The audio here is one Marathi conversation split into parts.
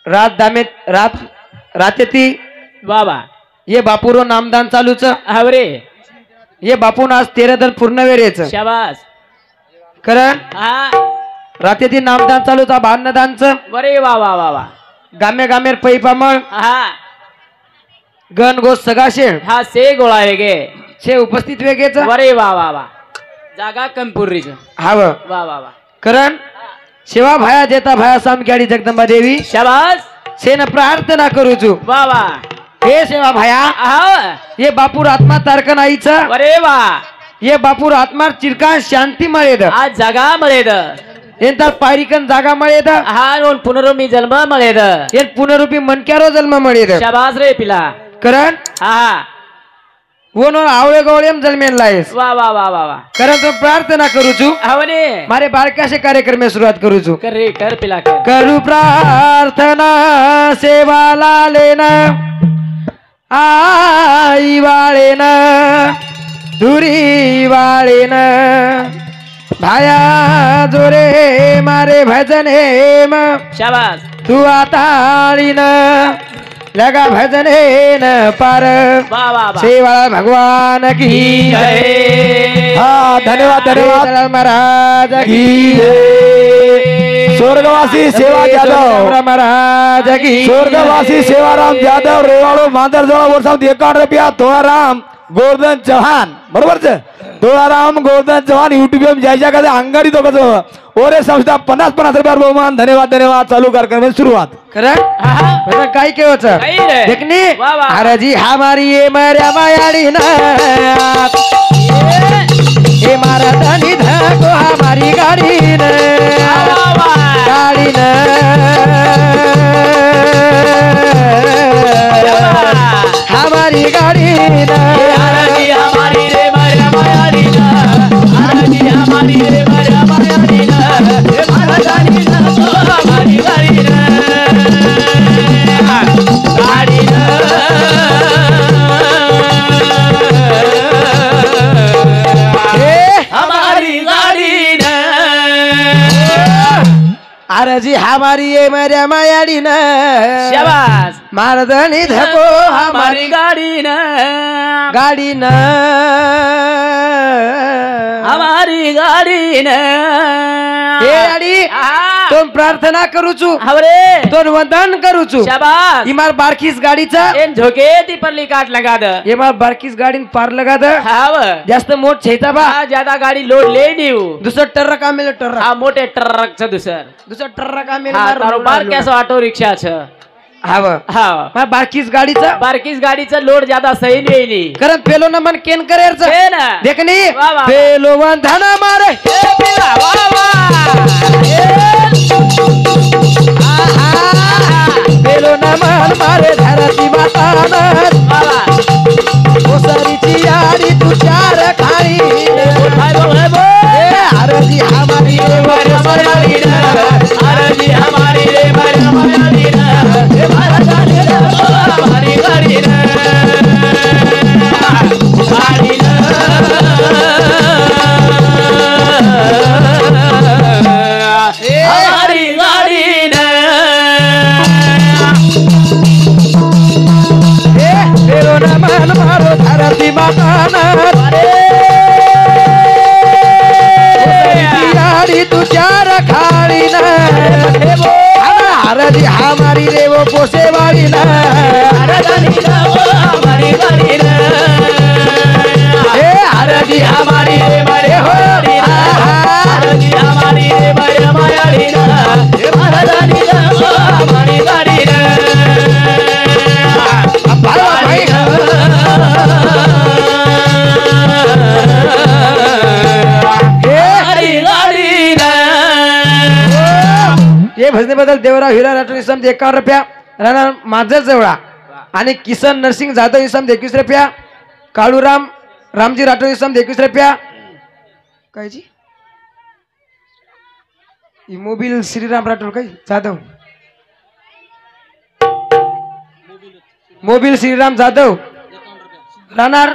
रात दामेत रात रातेती बाबा ये बापूरो नामदान चालूच हवरे ये बापून आज 13 दल पूर्ण वेळेच शाबास कारण हा रातेती नामदान चालूचा भान्नदानचं बरे वा वा वा वा गामे गामेर पैपामळ हा गण गोस सगाशे हा से गोळा वेगे छे उपस्थित वेगेच बरे वा वा वा जागा कंपुरीच हाव वा वा वा कारण शिवा भाया देता भाया सामक्याडी जगदंबा देवी शाबास सेन प्रार्थना करूचू वा वा हे सेवा भाया हा ये बापूर आत्मा तारकन आईचा बरे वा ये बापूर आत्मा चिरकान शांती मळेद आज जागा मळेद ಎಂತ ಪಾರಿಕನ್ ಜಾಗ ಮಳೆದ हा नोन पुनरुमी जन्म मळेद ಏನ್ ಪುನರುಪಿ ಮನ್ಕ್ಯಾರೋ ಜನ್ಮ ಮಳೆದ शाबास रे पिला करण हा ओनो आवळे गवळेम जन्मेन लायस वा वा वा वा वा करण तो प्रार्थना करू छु हवने मारे बाळकाशे कार्यक्रम में शुरुआत करू छु कर रे कर पिला कर करू प्रार्थना सेवा लालेना आई वाळेना दुरी वाळेना भाया जोरे मारे भजन हेम शाबास तू आताळीन लगा भजन हेन पार वा वा वा सेवा भगवान की जय हा धन्यवाद धन्यवाद महाराज की स्वर्गवासी सेवा जाधव महाराज की स्वर्गवासी सेवाराम जाधव रेवाड़ो मांदरजोड़ा वर्षा 51 रुपया तोळाराम गोवर्धन चव्हाण बरोबर छे तोळाराम गोवर्धन चव्हाण यूट्यूब में जायच्या का अंगाडी तो कसं ओरे संस्था 50 रुपया बहुमान धन्यवाद धन्यवाद चालू कार्यक्रम में शुरुआत करण बता काय केवच काही रे देखनी वा वा अरे जी हमारी ये मर्या मायाडी ना ये मारा धनी धको हमारी गाड़ी न वा वा गाड़ी न हमारी गाड़ी न आरती हमारी रे मरिया मायाडी ना आरती हमारी रे मरिया मायाडी ना हे महारानी ना तो हमारी गाडी ना गाडी ना हमारी गाडी ना अरे जी हमारी ये मर्या मायाडी न शाबास मारधनी धको हमारी हमारी गाडी ना गाड़ी न हमारी गाडी ना हे अडी तो प्रार्थना करू छु हवरे तो वंदन करू छु शाबास इमार बारकीस गाडीचा एन झोके ती परली काट लगा द इमार बारकीस गाडी पार लगा द हाव जास्त मोठ छेता बा हा ज्यादा गाडी लोड ले नीव दुसरं टर्रक आमेल टर्रक हा मोठे ट्रक छ दुसर दुसरं टर्रक आमेल हा तारो बार कैसो ऑटो रिक्षा छ हाव हा मार बारकीस गाडीचा बारकीस गाडीचं लोड ज्यादा सही वेली करत पेलो न मन केन करेरच हे ना देखनी वा वा पेलो वंदन मारे हे पिला वा वा पेलो न मन मारे धरती माता न वा वा ओसरीची याडी तू चार खाई हाय बो आरती हमारी रे मरिया मायाडी ना आरती हमारी रे मरिया मायाडी ना हे महारानी ना तो हमारी गाडी ना गाडी ना हमारी गाडी ना पेलो न मन मारो धरती माता न याडी तू चार खाडी न आरती हमारी रे वो पोसे वाली न महारानी ना वो हमारी गाडी ना हे आरती हमारी रे मरिया मायाडी ना आरती हमारी रे मरिया मायाडी ना हे महारानी ना वो हमारी गाडी ना भाई हमारी गाडी ना ये भजनेबद्दल देवराव हिरा राठोड इसम 51 रुपया राणा माझं जवळा आणि किसन नरसिंग जाधव इसम 21 रुपया काळूराम रामजी राठोड इसम 21 रुपया कायजी मोबिल श्रीराम राठोड काय जाधव मोबिल श्रीराम जाधव राहणार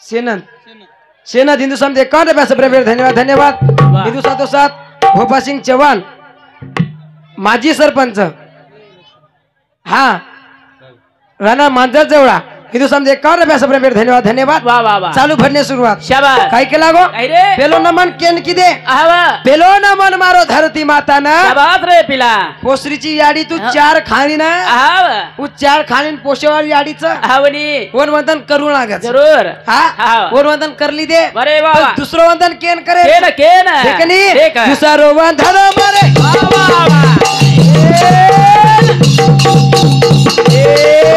सेनन सेनत हिंदू सम 51 रुपया सबरे धन्यवाद धन्यवाद हिंदू साथोसाथ भोपा सिंग चव्हाण माजी सरपंच हा राणा मांजर जवळा हिंदू समजे 51 रुपया सप्रेम भेट धन्यवाद धन्यवाद वा वा वा चालू भरणे सुरुवात शाबास काय केला गो काय रे पेलो नमन केन की दे आवा पेलो नमन मारो धरती माता ना शाबास रे पिला पोसरीची याडी तू 4 खाणी ना आवा तू 4 खाणी पोशेवाली याडीचं आवनी वनवंदन करू लागत जरूर हा हा वनवंदन करली दे बरे वा वा दुसरं वंदन केन करे केन देखनी देख दुसरं वंदन मारे वा वा वा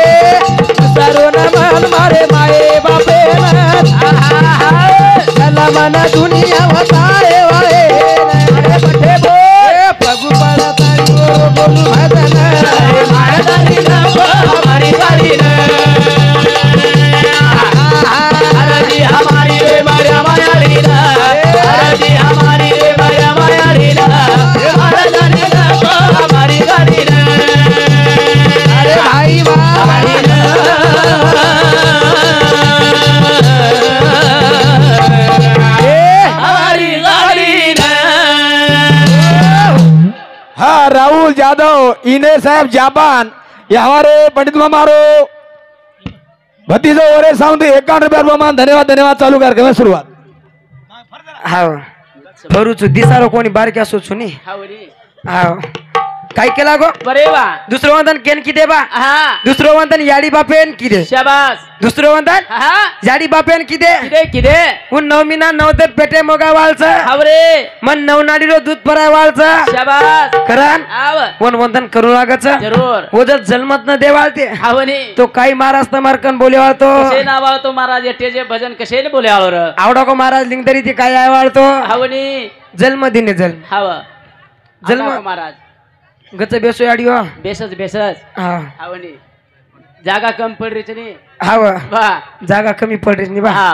दुसरं नमन मारे माये बापे चला मन दुनिया वतारे वाळे अरे बठे बो प्रभु पडतारी वर बोलू भजन महाराजांनी हमारी गाडी हरदी हमारी रे माया मायाडी हरदी हमारी रे माया मायाडी महाराजांनी हमारी गाडी अरे भाई भाई हमारी गाडी हा राहुल यादव इने साहब जापान ये हमारे पंडित मामारो भतीजो ओरे साउंड 51 रुपया बमान धन्यवाद धन्यवाद चालू कार्यक्रम सुरुवात हाव फरूच दिसारो कोणी बारक्या सोचुनी हावरी हाव काय केला गो बरे वा दुसरं वंदन केन की दे बा हा दुसरं वंदन याडी बापेन की दे शाबास दुसरं वंदन हा याडी बापेन की दे किदे किदे उन नवमीना नवदे पेटे मोगा वाळचं हावरे मन नवनाडीरो दूध पराय वाळचं शाबास करन आव वन वंदन करू लागायचं जरूर ओजत जन्मत न देवाळते हावनी तो काही महाराज तर मारकन बोले वाळतो कसे नाव तो महाराज येटेजे भजन कसे बोले आवर आवडा को महाराज लिंगदरी ते काय आहे वाळतो हावनी जन्म दिने जन्म हाव जन्म- जन्म महाराज गच बेसो याडी हो बेसच बेसच हा हावनी जागा कम पडरीच नी हाव बा जागा कमी पडरीस नि बा हा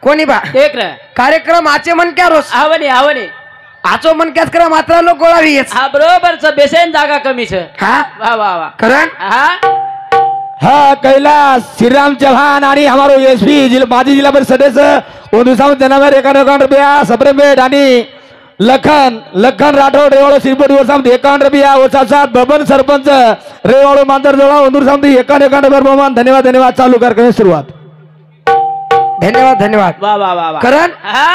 कोणी बा देख रे कार्यक्रम आचे मन क्या रोज हावनी हावनी आचो मन क्याच करा मात्र लोक गोळावी येच हा बरोबरच बेसेन जागा कमीच हा वा वा वा करण हा हा कैलाश श्रीराम चौहान आणि हमारो एसपी जिल्हा माजी जिल्हा परिषद सदस्य उर्दू साउंड जनावर 51 रुपया सप्रेम भेट आणि लखन लखन राठोड रेवाड़ो श्रीपति वर सामने 51 रुपया और साथ साथ बबन सरपंच रेवाड़ो मांदर जोड़ा उंदूर सामने 51 रुपया धन्यवाद धन्यवाद चालू कार्यक्रम सुरुवात धन्यवाद धन्यवाद वा वा वा वा करण हा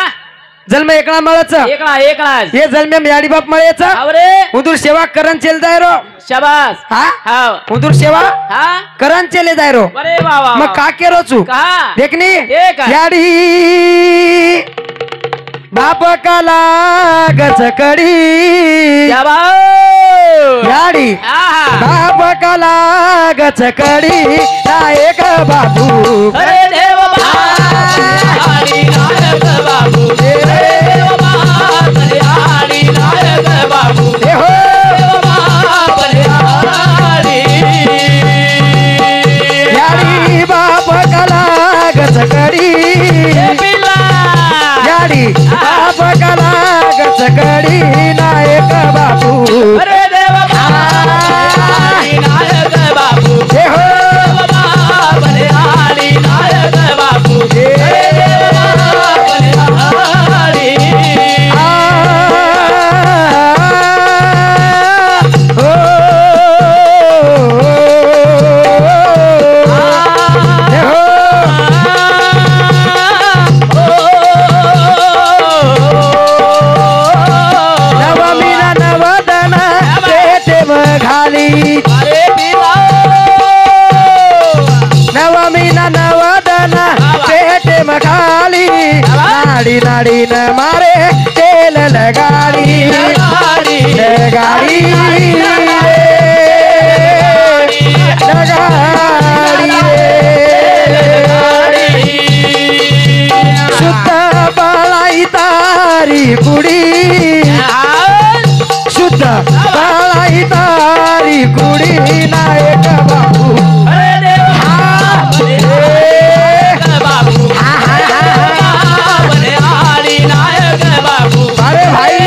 जन्म एकला मळच एकला हे जन्म याडी बाप मळेच हावरे उदूर सेवा करण चेल दायरो शाबास हा हाव उदूर सेवा हा करण चेले दायरो बरे वा वा मग का केरो चू कहा देखनी एक आहे. याडी बाप काला गचकडी शाबास याडी आहा बाप काला गचकडी नायक बाबू अरे देव हरी नायक बाबू देव हरी नायक बाबू हे हो याडी बाप काला गचकडी याडी बाप काला गचकडी नायक बाबू अरे देव हरी नायक बाबू हे हो हरी नायक बाबू नाडी नाडी न मारे तेल लगाड़ी लगाड़ी शुद्ध बालाई तारी कुड़ी शुद्ध बालाई तारी कुड़ी नायक बाबू अरे भाई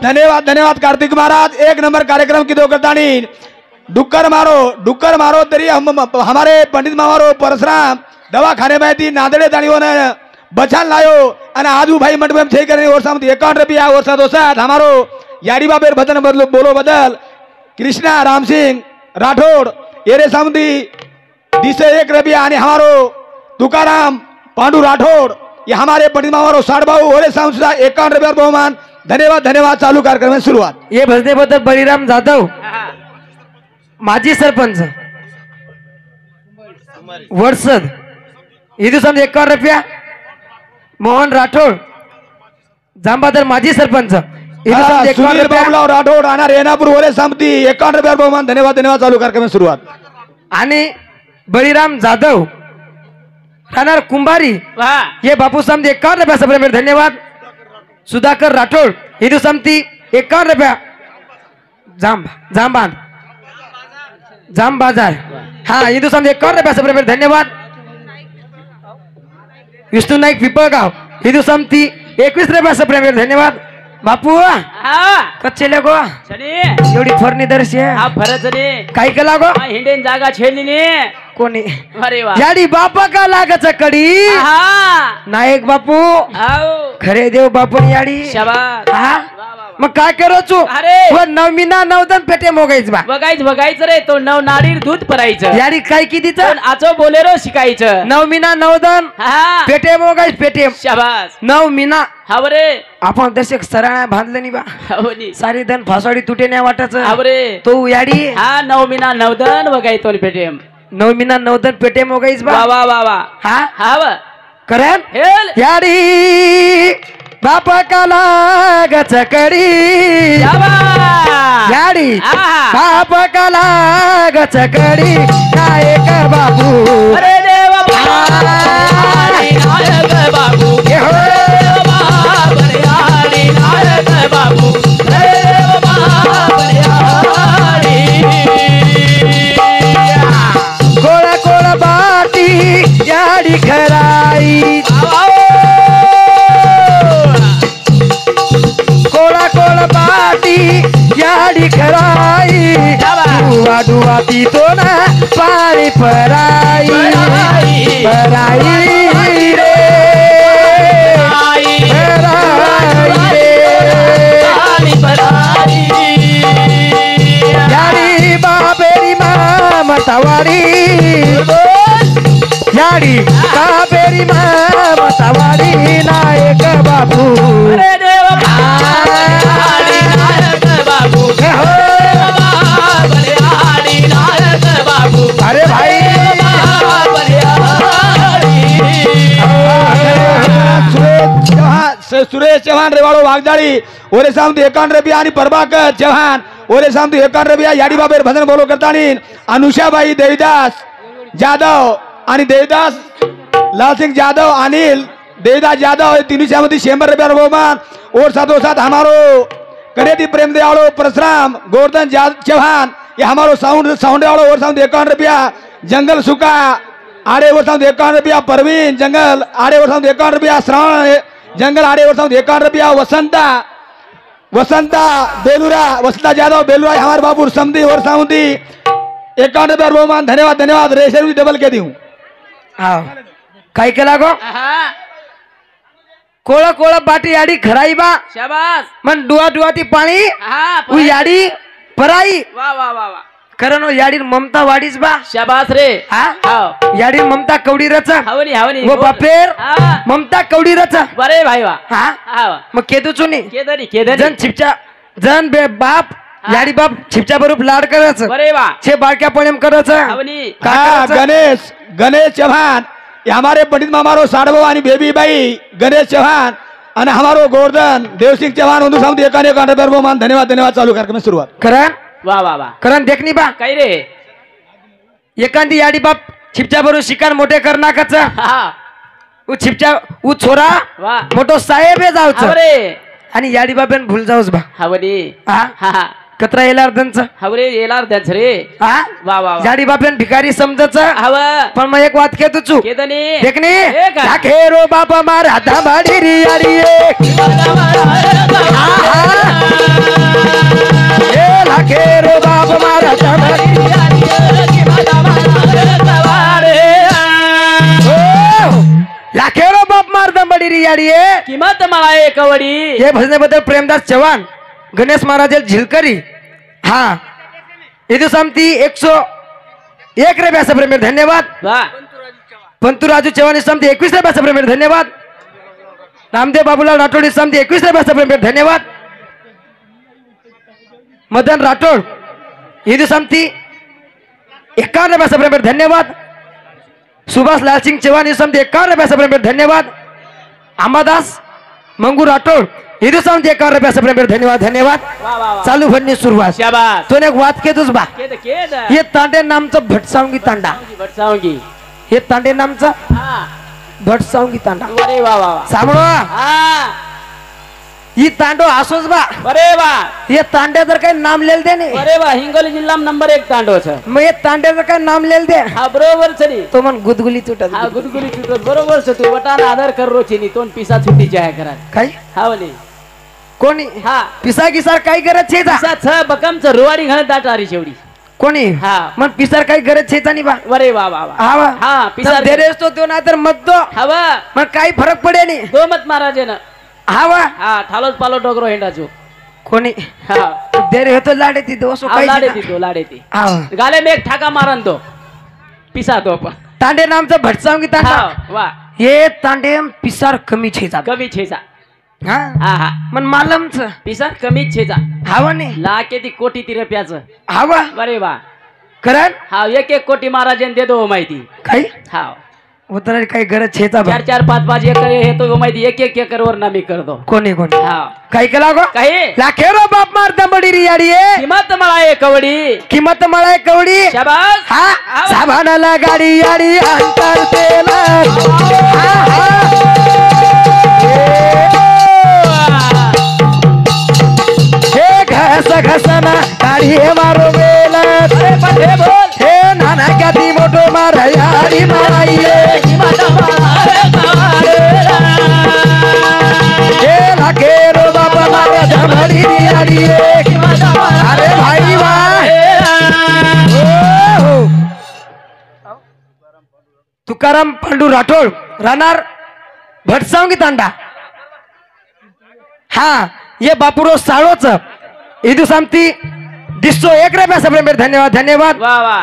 धन्यवाद धन्यवाद कार्तिक महाराज एक नंबर कार्यक्रम की दो करतानी डुक्कर मारो तरी हम हमारे पंडित मामारो परशुराम दवाखाने में थी नांदेड़े दानियों ने बचान लायो અને આજુ ભાઈ મંડપ એમ થઈ કરીને ઓર સામથી 51 રૂપિયા ઓર સાથો સાથ हमारो याडी बाबेर भजन बदलो बोलो बदल कृष्णा राम सिंह राठौड़ एरे सामधी 101 रुपया आणि हमारो तुकाराम पांडू राठौड़ ये हमारे पंडित हमारो साडबाऊ ओरे सामधी 51 रुपया बहुमान धन्यवाद धन्यवाद चालू कार्यक्रम सुरुवात हे भजनेबद्दल बळीराम जाधव माजी सरपंच वडसद हे दिवसांत 51 रुपया मोहन राठोड जांबादर माजी सरपंच सुनील बाबूराव राठोड आणि रेणापूर ओरे सामधी 51 रुपया बहुमान धन्यवाद धन्यवाद चालू कार्यक्रम सुरुवात आणि बळीराम जाधव राहणार कुंभारी हे बापू सामती 51 रुपया प्रेम धन्यवाद सुधाकर राठोड हे दिवसांती 51 रुपया जाम बाजार हा हे दिवसांती 51 रुपया प्रेम धन्यवाद विष्णू नाईक पिपळगाव हे दिवसांती 21 रुपया प्रेम धन्यवाद बापू कच्चे लगो एवढी फरणी दर्शी फरच रे काय केला गो हिंडेन जागा छेडली कोणी अरे वा याडी बापा का लागच कडी नायक बापू खरे देव बापू याडी शाबास हा मग काय करू अरे नवमीना नवदन पेटे मोगायच बा बघायचं रे तो नव नाडीर दूध परायचं याडी काय कितीचं आचो बोलेरो शिकायचं नवमीना नवदन पेटे मोगायच पेटे शाबास नवमीना हावरे आपण दशक सराळ्या बांधलं नाही बा हावनी सारी धन फासवाडी तुटे नाही वाटायचं हावरे तो याडी हा नवमीना नवदन बघायतो पेटे नवमीना नवदन पेटे मोगायच बा वा वा वा हा हाव करेन हेल याडी बापा का लागच कडी याडी बापा का लागच कडी नायक बाबू अरे देव नायक बाबू नायक बाबू कोळा कोळा बाटी याडी खराई कोळा कोळा बाटी याडी खराई दुआ दुआ पितो ना पाणी पराई पराई रे याडी बाबेरी मामतावाडी याडी बाबेरी मामतावाडी नायक बाबू अरे देव नायक बाबू नायक बाबू अरे भाई सुरेश चव्हाण रेवाड़ो वागदाड़ी ओरे सामती 51 रुपया आणि प्रभाकर चव्हाण ओरे सामती 51 रुपया याडी बाबेर भजन बोलो करतानी अनुषाबाई देवीदास जाधव आणि देवीदास लालसिंह जाधव अनिल देवीदास जाधव तीनों सामती 100 रुपया बहुमान और साथों साथ हमारो कनेती प्रेम दयाड़ो परशुराम गोवर्धन चौहान ये हमारो साउंड वालों और सामती 51 रुपया जंगल सुखा आड़े और सामती 51 रुपया परवीन जंगल आड़े और सामती 51 रुपया श्रावण जंगल आड़े और सामती 51 रुपया वसंता बेलूरा वसंता जाधव बेलूरा हमारे बाबू समधी और साउंडी 51 रुपया बहुमान धन्यवाद धन्यवाद रेशर भी डबल के दी हूँ काय केला गो कोळा कोळा बाटी याडी खराई बा शाबास मन डुआ डुआ ती पाणी उ याडी पराई वा वा वा वा कारण याडी ममता वाडीच बा शाबास रे हा याडी ममता कवडी रचा हावनी हावनी वो बापेर ममता कवडी रचा बरे भाई वा हा मग केदू चुनी केदरी जन छिपचा जन बे बाप याडी बाप छिपचा बरूप लाड करायचं बरे वा छे बाळक्या पणेम करायचं हावनी गणेश चौहान ये हमारे पंडित मामारो साडबो आणि बेबी बाई गणेश चौहान आणि हमारो गोवर्धन देवसिंह चौहान उन्दू सामती 51 रुपया बहुमान धन्यवाद धन्यवाद चालू कार्यक्रम सुरुवात करण वा वा वा करण देखनी बा काय रे एखादी याडी बाप छिपच्या बरोबर शिकार मोठे करनाकच उ छिपच्या उ छोरा वा मोठो साहेब आहे जावचं हावरे आणि याडी बापेन भूल जाऊस बा हावनी हा कतरा येणार त्यांचं हावरे येणार त्याच रे हा वा वा याडी बापेन भिकारी समजच हाव पण मग एक वात केतो चू केदनी देखनी हे का? लाखेरो बापा मार हाता बाडी री याडी लाखेरो बापा मार हाता बाडी लाखेरो बाप मार दंबडी दंबडी याडी आहे किंमत मळाये कवडी हे भजनेबद्दल प्रेमदास चव्हाण गणेश महाराज झिलकरी हा इथे समती 101 रुपया प्रेमी धन्यवाद वा पंतू राजू चव्हाण समती 21 रुपया प्रेमी धन्यवाद रामदेव बाबूलाल राठोड समती 21 रुपया प्रेमी धन्यवाद मदन राठोड इथे समती 51 रुपया प्रेमी धन्यवाद सुभाष लालसिंग चव्हाण समती 51 रुपया प्रेमी धन्यवाद अंबादास मंगू राठोड इथे समती 51 रुपया प्रेमी धन्यवाद धन्यवाद वा वा वा चालू भरणी सुरुवात शाबास तो एक वाद केतोच बा केद हे तांडे नामचं भटसावंगी तांडा भटसावंगी हे तांडे नामचं हा भटसावंगी तांडा अरे वा वा वा सामळो हा ही तांडो असोच बा अरे वा हे तांड्या जर काही नाम लेल दे नाही अरे वा हिंगोली जिल्हा नंबर 1 तांडव छ मग हे तांड्या जर काही नाम लेल दे हा बरोबर छनी तो मन गुदगुली तुटत हा गुदगुली तुटत बरोबर छ तू वटान आदर कर रोचीनी तोन पिसा छुट्टी आहे करा काय हा वली कोणी हा पिसा गिसार काही गरज छे जा पिसा छ बकमच रुवाडी घालत दाटारी शेवडी कोणी हा मन पिसार काही गरज छे नाही बा अरे वा वा वा हा वा हा पिसार देरेस तो तो नाहीतर मत दो हवा मग काही फरक पडे नाही दो मत महाराजे ना हा वा हा ठालोच पालो डोगरो हेंडाचो कोणी हा देरे होतो लाडे ती दोसो हा, काही लाडे नाही. ती तो लाडे ती हा गाले में एक ठाका मारन तो पिसा तो पण तांडे नामचं भटसावंगी तांडा हा वा हे तांडे पिसार कमी छे जा कमी छेचा हा हा हा मन मालमच पिसार कमी छेचा हवा नाही लाके ती कोटी ती रुपयाचं हवा अरे वा करण हा 1 कोटी महाराजन दे दो माहिती काही हा उतर काही गरज छेचा बा 4 4 5 5 एकर हे तो माहिती 1 एकर वर नामी कर दो कोणी कोणी हा काही केला गो काही लाखेरो बाप मार दंबडी री याडी आहे किंमत मळाये कवडी किंमत मळाय कवडी शाबास हा साबानाला गाडी याडी अंतर तेला हा हा हे घस घसना गाडी मारो बेल अरे पठे बोल हे नाना गादी मोठो मार याडी माराइये किंमत मळाये कवडी हे लाखेरो बाप मार दंबडी री याडी आहे किंमत अरे भाई वाह हो. तुकाराम पांडू राठोड राहणार भटसावंगी तांडा हा ये बापुरो साळोच इदू सामती दिसतो 1 रुपया प्रेमी धन्यवाद धन्यवाद वा वा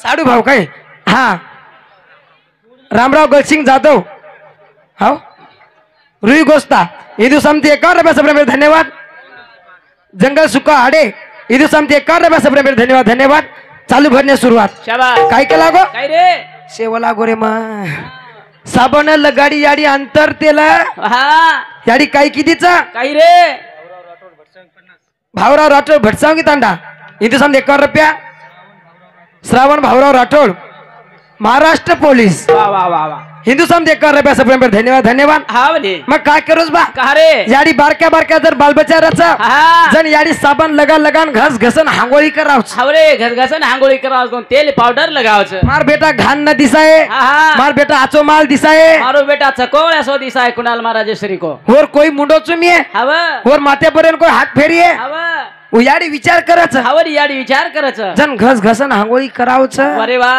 साडू भाऊ काय हा रामराव गलसिंग जाधव हो रुई गोस्ता इदू सामती 51 रुपया प्रेमी धन्यवाद जंगल सुका हाडे इदू सामती 51 रुपया प्रेमी धन्यवाद धन्यवाद चालू भरणे सुरुवात शाबास काय केला गो काय रे शेवला गोरे मग साबण लगाडी याडी अंतर तेला हा याडी काय कितीचा काय रे भावराव राठोड भटसावंगी तांडा इथे समजा 51 रुपया श्रावण भावराव राठोड महाराष्ट्र पोलीस वा वा वा वा हिंदू समजा 51 रुपया प्रेमी धन्यवाद धन्यवाद हा वली मग काय करूस बा का रे याडी बारक्या बारक्या जर बालबचाराचा हा जण याडी साबण लगान लगान घस घसन हांगोळी करावच हावरे घसघसन आंघोळी करावं तेल पावडर लगावचं मार बेटा घाण न दिसाये हा हा मार बेटा आचो माल दिसाये मारो बेटा चकोळ्या सो दिसाय कुणाल महाराजेश्वरी को और कोई मुंडो चुमी आहे हव और माथ्यापर्यंत कोई हात फेरी आहे हव याडी विचार करायचं हावरी याडी विचार करायचं जण घस घसन हांगोळी करावच अरे वा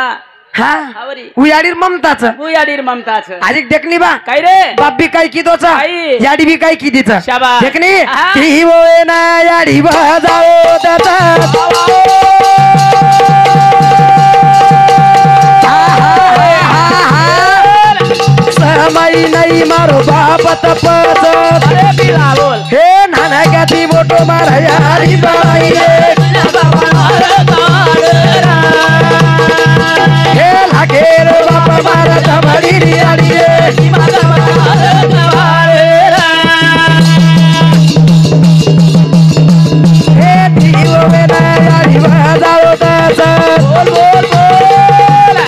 हा हावरी उयाडीर ममताच तू याडीर ममताच आजिक देखनी बा काय रे बाप बी काय किदोचा आई. याडी बी काय किदीचा शाबास. देखनी हा. ती होय ना याडी बजाओ दादा समय नाही मारो बाप तपच अरे बिला बोल हे नाना गाती मोठो मार याडी बाई हे लागेल बाप मार दमडी याडी हे ती होय ना याडी बजाओ दादा बोल बोल बोल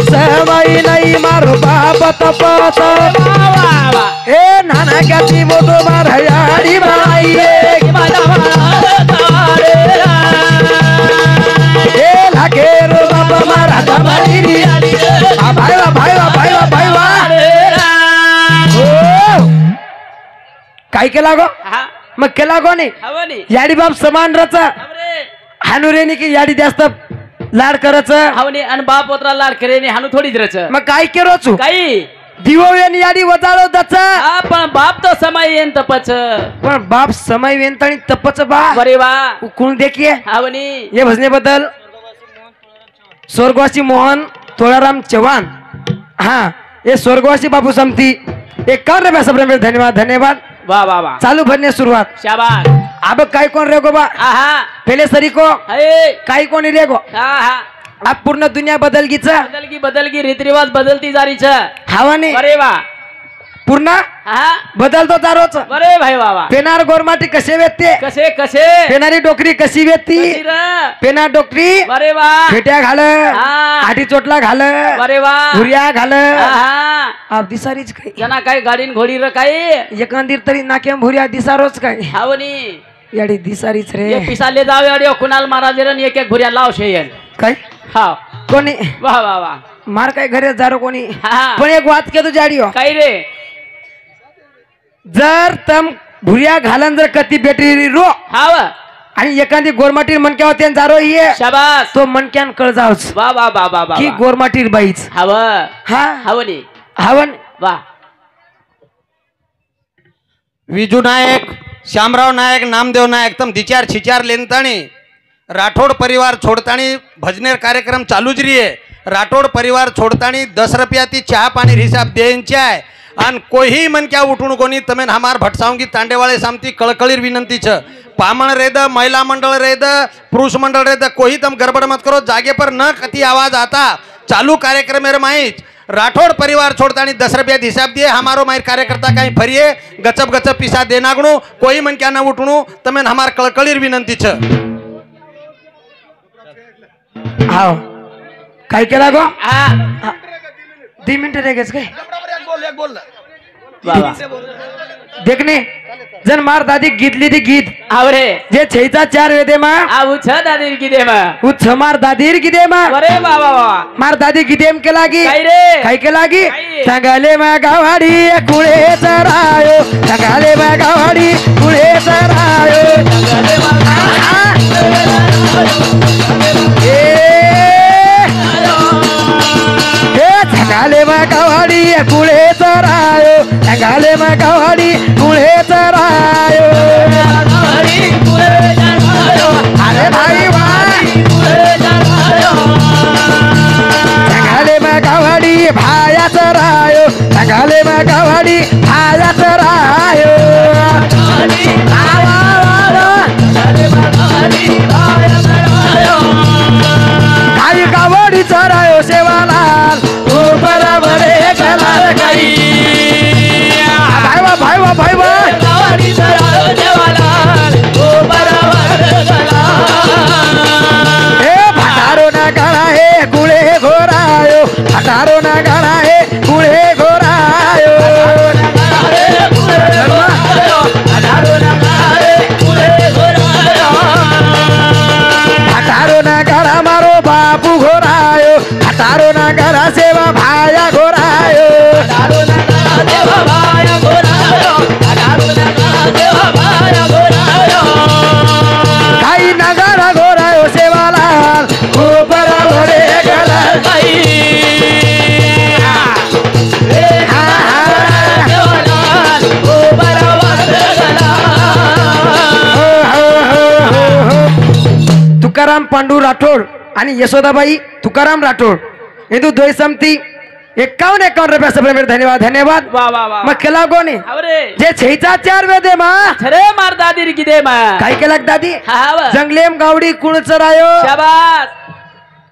समय नाही मारो बाप तपच हे नाना गाती मोठो मार याडी बाई हे लागेल बाप मार दमडी भाई वा भाई वा भाई वा भाई वा हो काय केला गो हा मग केला गो नाही हवनी याडी बाप समान रच हवरे हानुरेनी की याडी जास्त लाड करच हवनी अन बाप पोत्रा लाड करे ने हानु थोडीच रच मग काय केरोचू काही दिवोळ्यानी याडी वजाळो दच हा पण बाप तो समय येन तपच पण बाप समय वेंतणी तपच बा बरे वा कोण देखिए हावनी ये भजनेबद्दल स्वर्गवासी मोहन तोळाराम चव्हाण हा ये स्वर्गवासी बापू समती एक कर रे सबरे धन्यवाद धन्यवाद वा वा वा चालू भरने सुरुवात शाबाश अब काय कोण रे गो बा आहा पहले सरी को हे काय कोणी रे गो हा हा अब पूर्ण दुनिया बदल गीच बदल की रीतिरिवाज बदलती जारीच हवाने बरे वा पूर्ण हा बदलतो चारोच बरे भाई वा वा पेनार गोरमाटी कसे वेचते कसे कसे पेनारी डोकरी कशी वेचती कशी र? पेनार डोकरी बरे वा फेट्या घाल हा. आठी चोटला घाल बरे वा भुरिया घाल आहा अब दिसारीच काय जना काय गाडीन घोडी र काय एकांदीर तरी नाक्याम भुरिया दिसारोच काय हावनी याडी दिसारीच रे ये पिसाले जाव अडिओ कुणाल महाराज रन एक एक घुऱ्या लाव शेयन काय हाव कोणी वा वा वा मार काय घरे जारो कोणी हा पण एक वाद केतो जाडी हो काय रे जर तम भुरिया घालन जर कती बेटरी रो हाव आणि एखादी गोरमाटीर मनक्या होते जारो ये शाबास तो मनक्यान कळ जावच वा वा वा वा वा की गोरमाटीर बाईच हाव हा हावनी हवन वा विजू नायक श्यामराव नायक नामदेव नायक तम दिचार छिचार लेनताणी राठोड परिवार छोड़तानी भजनेर कार्यक्रम चालूच रही है राठोड परिवार छोड़तानी 10 रुपया ती चहा पानी हिसाब देंचे आहे आणि कोही मन क्या उठून कोणी तमेन हमार भटसावंगी तांडेवाळे सामती कळकळीर विनंती छ पामण रेद महिला मंडल रेद पुरुष मंडल रेद कोही तम गड़बड़ मत करो जागे पर न कति आवाज आता चालू कार्यक्रम मेरे माइच राठौड़ परिवार छोड़तानी 10 रुपया हिसाब दिए हमारो मायर कार्यकर्ता कहीं फरिए गचप गचप पिसा देनागणु कोई मन क्या न उठणु तमेन हमार कळकळीर विनंती छ हाव काय केला गो हा 2 मिनिट रेगेच काय वा वा देखने जन मार दादी गीतली ती गीत आवरे जे छैचा 4 वेदे मा आऊ छ दादीर की दे मा उच्छ मार दादीर गिदे मा अरे वा वा वा मार दादी गिदेम के लागी काय रे काय के लागी काय? सांगाले मा गावाडी कुळे चरायो सांगाले मा गावाडी कुळे चरायो सांगाले मा गावाडी कुळे चरायो सांगाले मा गावाडी कुळे चरायो अरे भाई वा सांगाले मा गावाडी भायाच रायो सांगाले मा गावाडी भायाच रायो काही गावाडी चरायो सेवालाल ओ बराबर गलाल काही भाई वा भाई वा हे भटारो ना गाणा हे गुळे घोरायो भटारो ना गाणा हे गुळे घोरायो भटारो ना गाणा मारो बापू घोरायो भटारो ना गाणा सेवा भाया घोरायो काही नगारा घोरायो सेवालाल ओ बराबर गलाल तुकाराम पांडू राठोड आणि यशोदाबाई तुकाराम राठोड हे तू द्वय समती 51 रुपया सबरे धन्यवाद धन्यवाद वा वा वा मग केला कोणी आवरे जे छैचा 4 वेदे मा खरे मार दादीर की दे मा काय केला दादी हाव जंगलेम गावडी कुण चरायो शाबास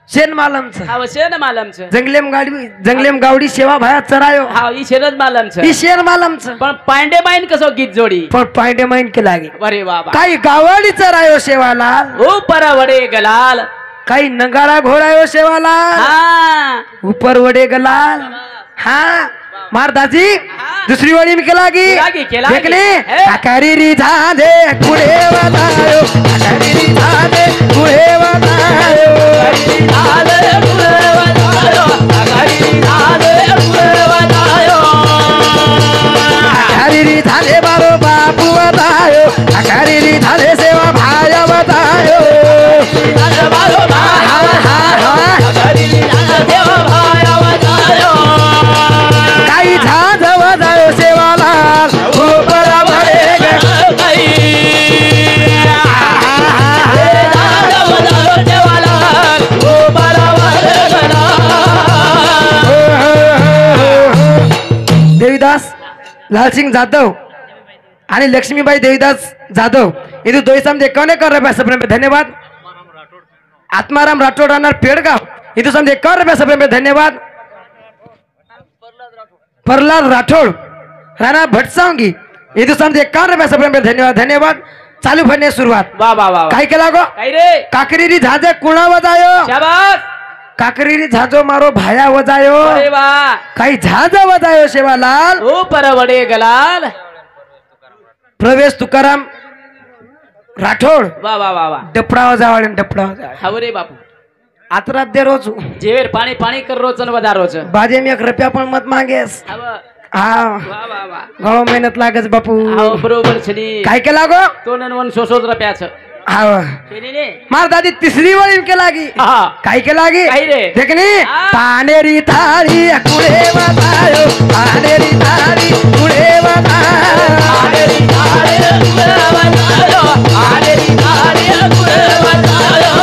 शेन मालमच हाव शेन मालमच जंगलेम गावडी सेवा भाया चरायो हाव ई शेनच मालमच ही शेन मालमच पण पांडे बाईन कसो गीत जोडी पण पायडे माइन के लागे अरे वा वा काही गावडी चरायो सेवालाल ऊपर वडे गलाल काही नगारा घोडायो सेवालाल हा ऊपर वडे गलाल हा मार दाजी दुसरी वडी में केलागी केलागी. देखले हे. आकारी री झादे कुळे वदायो आकारी री झादे कुळे वदायो आकारी री झाले बारो बापू वदायो आकारी री झाले सेवा भाया वदायो काही लालसिंग जाधव आणि लक्ष्मीबाई देवीदास जाधव इथे दोन 51 रुपया सप्रेम धन्यवाद. आत्माराम राठोड राहणार पेडगाव इथे 51 रुपया सप्रेम धन्यवाद. प्रल्हाद राठोड राणा भटसावंगी इथे 51 रुपया सप्रेम धन्यवाद. धन्यवाद. चालू फडणे सुरुवात. वा वा वा काय केला गो काय रे काकरीरी झाजे कुणा वजायो शाबास काकरीरी झाजो मारो भाया वजायो अरे वा काही झाज वजायो शेवालाल ओ परवडे गलाल प्रवेश तुकाराम राठोड वा वा वा वा डपडा वजावाळे डपडा वजावाळे हाव रे बापू आत्राध्य रोज जेवेर पाणी पाणी कर रोज वदा रोज बाजे मी 1 रुपया पण मत मागेस हाव हा वा वा वा गळो मेहनत लागच बापू हाव बरोबर छली काय केला गो तो नन सोसोद रुपयाच हा केली मार दादी तिसरी वळी के लागी हा काय के लागी काय रे? देखनी हा. पानेरी थाळी कुळे वजायो पानेरी थाळी कुळे वजायो आलेरी आले वदायो आलेरी आले वदायो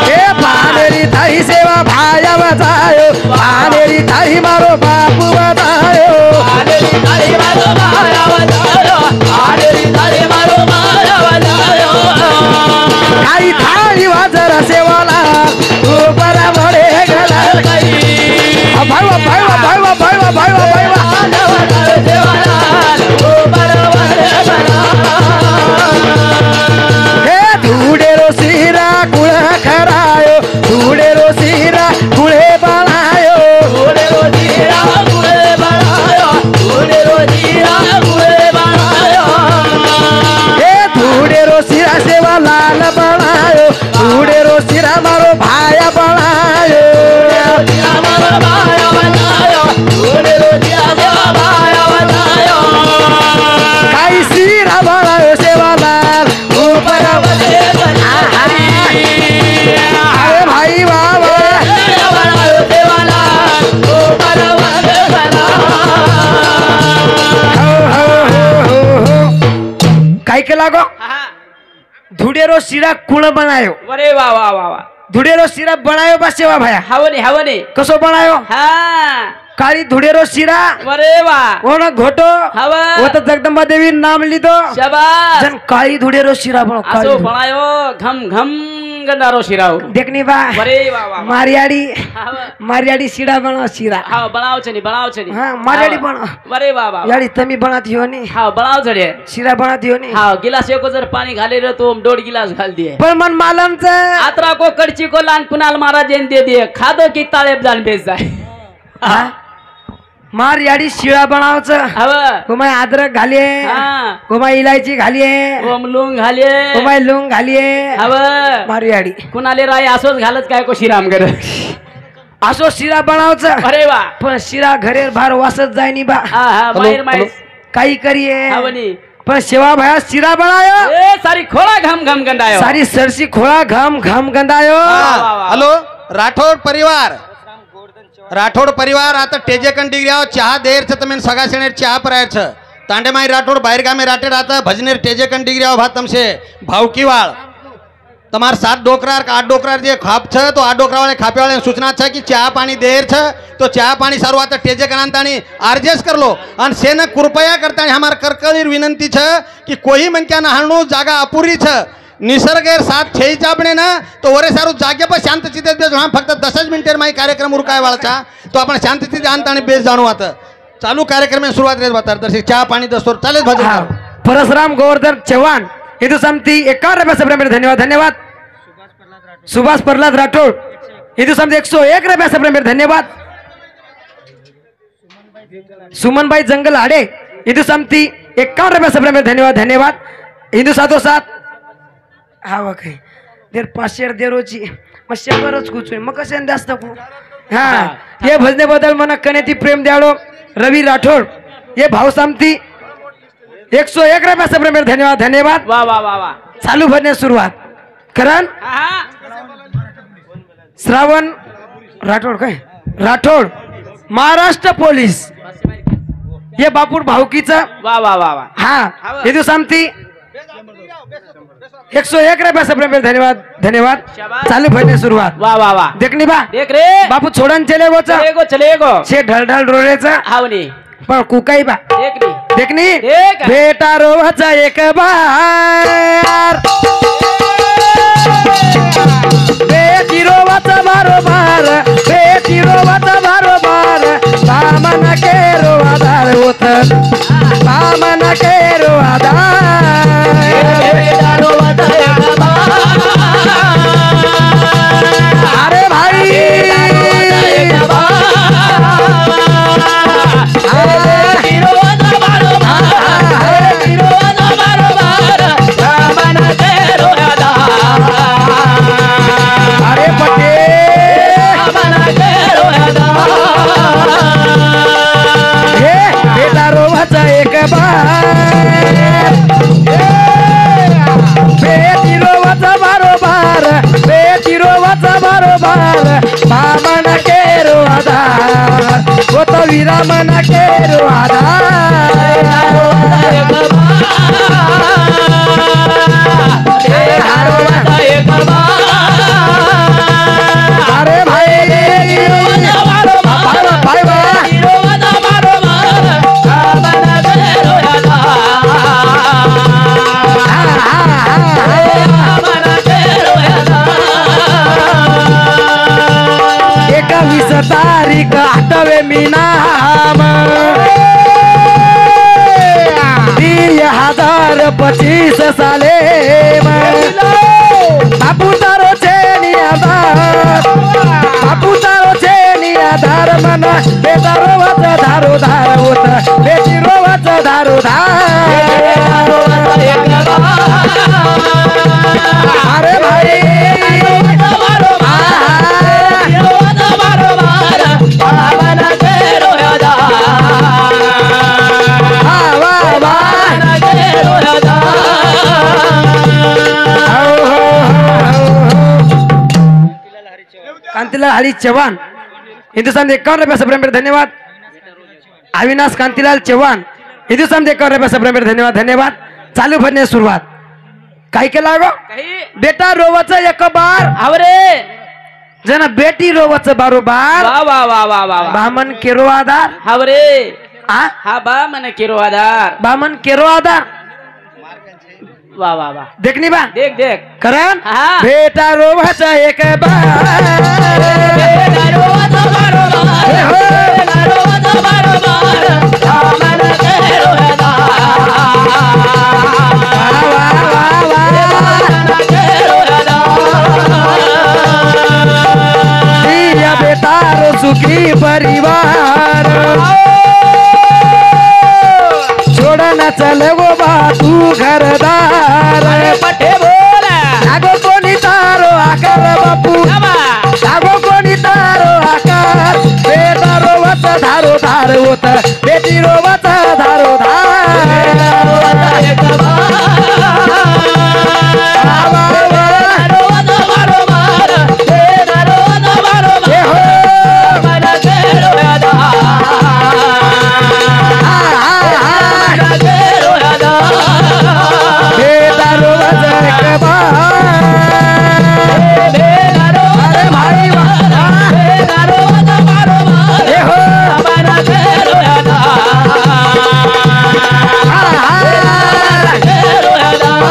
हे पानेरी थाळी सेवा भाया वजायो पानेरी थाळी मारो बापू वजायो आलेरी आले मारो माया वदायो आलेरी आले मारो माया वदायो काही थाळी वाजर सेवाला बरा बडे गला भाईवा भाईवा भाईवा भाईवा भाईवा भाईवा हे धुडेरो सिरा कुळ खरायो धुडेरो सिरा कुळे बाळायो हे धुडेरो सिरा सेवा लाल बाळायो धुडेरो सिरा मारो भाया बाळायो काही सिरा बाळायो सेवा लाल अरे भाई बाबा काय केला गो धुडेरो सिरा कुण बनायो अरे वा वा वा वा धुडेरो सिरा बनायो बा सेवा भाया हवने कसो बनायो हा काळी धुडेरो सिरा अरे वा ओण घोटो हवा वो तो जगदंबा देवी नाम लिदो शाबास जन काळी धुडेरो सिरा बनो असो बनायो घम घम गंडारो शिराव देखनी बा अरे वा वा मारियाड़ी सिरा बनो सिरा हाँ बनाओ छनी हाँ मारियाड़ी बनो अरे वा वा याड़ी तमी बनाती हो नी हाँ बनाओ छड़े सिरा बनाती हो नी हाँ गिलास एको जर पानी घाले रहो तो 1.5 गिलास घाल दिए पर मन मालूम से आत्रा को कड़ची को लान कुनाल महाराज ने दे दिए खादो की तालेब जान बेच जाए मारियाड़ी सिरा बनाओ छ हवा उमाय अदरक घालिए हाँ उमाय इलायची घालिए ओम लुंग घाले उमाय लुंग घालिए हवा मारियाड़ी कुनाले राय असोच घालत काय को शिराम कर असो सिरा बनाओ छ अरे वा पण सिरा घरेर बाहेर वासत जाय नी बा हाँ हाँ माहिर माहिर काही करिए हवनी पण सेवा भाया सिरा बनायो ए सारी खोला घम घम गंडायो सारी सरसी खोळा घम घम गंदायो हॅलो राठोड परिवार आता टेजेकन डिग्री आओ चहा देर छ तमें सगा सेनेर चहा परायर छ तांडे माई राठोड बाहर गामे राटेड आता भजनेर टेजेकन डिग्री आओ भात तमसे भावकी वाळ तमार 7 डोकरार का 8 डोकरार जे खाप छ तो 8 डोकरा वाले खापे वाले सूचना छ कि चहा पानी देर छ तो चहा पानी सारू आता टेजेकन अंतानी आरजेस कर लो आणि सेन कृपया करतानी हमार करकळीर विनंती छ कि कोई मनक्या नहाणू जागा अपुरी छ निसर्गेर साथ छे चापणे ना तो वरे सारू जागे पर शांत चित्ते बेस हाँ फक्त 10 मिनिटेर माई कार्यक्रम उरकाय वाळचा तो आपण शांत चित्ते आणतानी बेस जाणू आता चालू कार्यक्रम में सुरुवात रेस बता दर्शक चहा पाणी दस्तोर चालेल भजन परशुराम गोवर्धन चव्हाण हेतु समती 51 रुपया सप्रेम धन्यवाद धन्यवाद सुभाष प्रल्हाद राठोड हेतु समती 101 रुपया सप्रेम धन्यवाद सुमनबाई जंगल आडे हेतु समती 51 रुपया सप्रेम धन्यवाद धन्यवाद हिंदू साधो साथ हा वखै देर 500 देरोची मग 100च कुचू मग कशाने जास्त कू हा हे भजनेबद्दल मना कनेती प्रेम द्याडो रवी राठोड हे भाव समती 101 रुपया सप्रेम धन्यवाद धन्यवाद वाह वाह वाह वाह चालू भजने सुरुवात करण श्रावण राठोड काय राठोड महाराष्ट्र पोलीस हे बापूर भावकीचा वाह वाह वाह वाह हा हे सांगती 101 रुपया सप्रेम धन्यवाद धन्यवाद चालू भजने सुरुवात वाह वाह वाह देखनी बा देख रे बापू छोडन चले गोचा चलेगो छे ढळढळ रोळेचा हावनी पण कुकाई बा एक नी देखनी देख. बेटा रोवाचा एक बार बेटी रोवाचा बारोबार बेटी रोवाचा बारोबार बामन के रोवादार होत बामन के रोवादार बेटा रोवाचा एक बार. अरे भाई एक बार. बेटी रोवाचा बारोबार. बेटी रोवाचा बारोबार. बामन के रोवादार. अरे पटे बामन के रोवादार. हे बेटा रोवाचा एक बार बेटी रोवाचा बारोबार बेटी रोवाचा बारोबार बामन के रोवादार होत विरामन के रोवादार एक बार. बेटा रोवाचा एक बार. अरे भाई भाई बा एकवीस तारीख आठवे मीनाम 2025 साले बापू तारो छेनी आधार बापू तारो छेनी आधार मन बेटा रोवाचा धारो धार होत बेटी रोवाचा धारो धार अरे भाई कांतीलाल हरी चव्हाण हिंदुस्तान 51 रुपये सबरमेर धन्यवाद. अविनाश कांतीलाल चव्हाण हिंदुस्तान 51 रुपये सबरमेर धन्यवाद धन्यवाद. चालू भरणे सुरुवात काय केला गो बेटा रोवाचा एक बार आवरे जना बेटी रोवाचं बारोबार वा वा वा वा वा वा. बामन केरो आधार आवरे आ हा बा मन किरो आधार. बामन केरो आधार वा वा वा. देखनी बा देख देख. करण हा. बेटा रोवाचा एक बार बेटा रोवाचा बारोबार. हे हो. बेटा रोवाचा बारोबार. बामन के रोवादार. वा वा वा वा बामन के रोवादार. दिया बेटा रो सुखी परिवार छोड़ना चले वो बा तू घरदार पठे बोला. जागो कोणी तारो आकार बापू बाबा. जागो कोणी तारो आकार बेटा रोवाचा धारो धार होत बेटी रोवाचा धारो बेटा रोवाचा धार एक बार. वा वा वा. बेटा रोवाचा बारोबार. बेटा रोवाचा बारोबार. हे हो. बामन के रोवादार. हा, हा, हा. बामन के रोवादार. बेटा रोवाचा एक बार बेटा रोवाचा अरे भाई वा. बेटा रोवाचा बारोबार. हे हो. बामन के रोवादार. हा, हा. के रोवादार.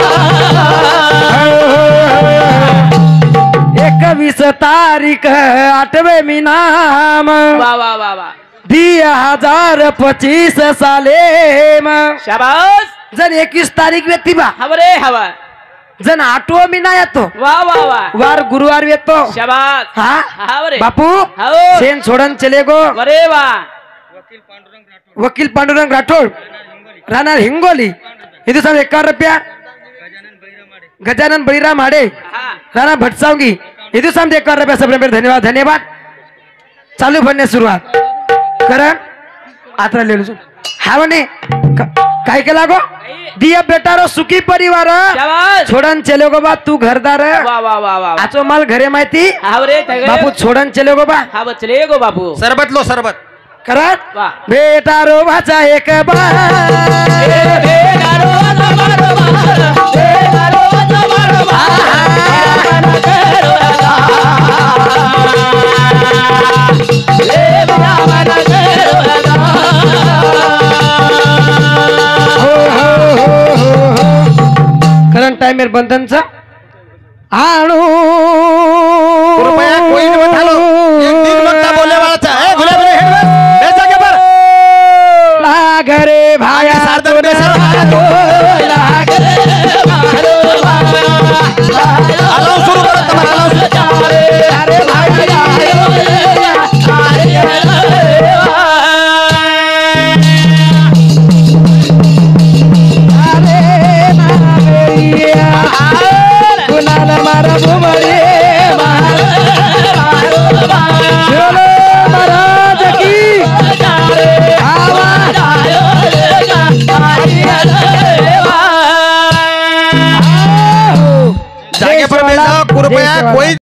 21 तारीख 8वें मीनाम वा वा वा वा. 2025 साले शाबास. जण 21 तारीख येते बा हवरे हवा. जण 8वा महिना येतो वा वा वा. वार गुरुवार येतो शाबास. हा हवरे बापू हो. शेण सोडन चले गो वरे वा. वकील पांडुरंग राठोड राहणार हिंगोली हिंदुस्तान 51 रुपया गजानन बळीराम हाडे हा. राणा भटसावगी हिंदुस्तान 51 रुपया सबरमेर धन्यवाद धन्यवाद. चालू भरणे सुरुवात करण आता लेलो हा म्हणे काय केला गो दिया बेटा रो सुखी परिवार शाबास. छोडन चले गो बा तू घरदार वा वा वा वा. आचो माल घरे माहिती हवरे बापू छोडन चले गो बा हा बचले गो बापू. सरबत लो सरबत. करत वा. बेटा रो भाचा एक बार बेटा रोवाचा बारोबार. बेटा रोवाचा बारोबार. बामन के रोवादार. ले बामन के रोवादार. बाहेर बंधनचा आणू कृपया कोई मत हालो एक दिन लगता बोले वाला था ए भूले भूले हेड बस बेचा के पर लागरे भाया सार्थक बेसा अलाउ सुरू करो तुम्हारा अलाउ अरे गुलाल मारा भुमरे महाराज की जाके पर बेचा कृपया कोई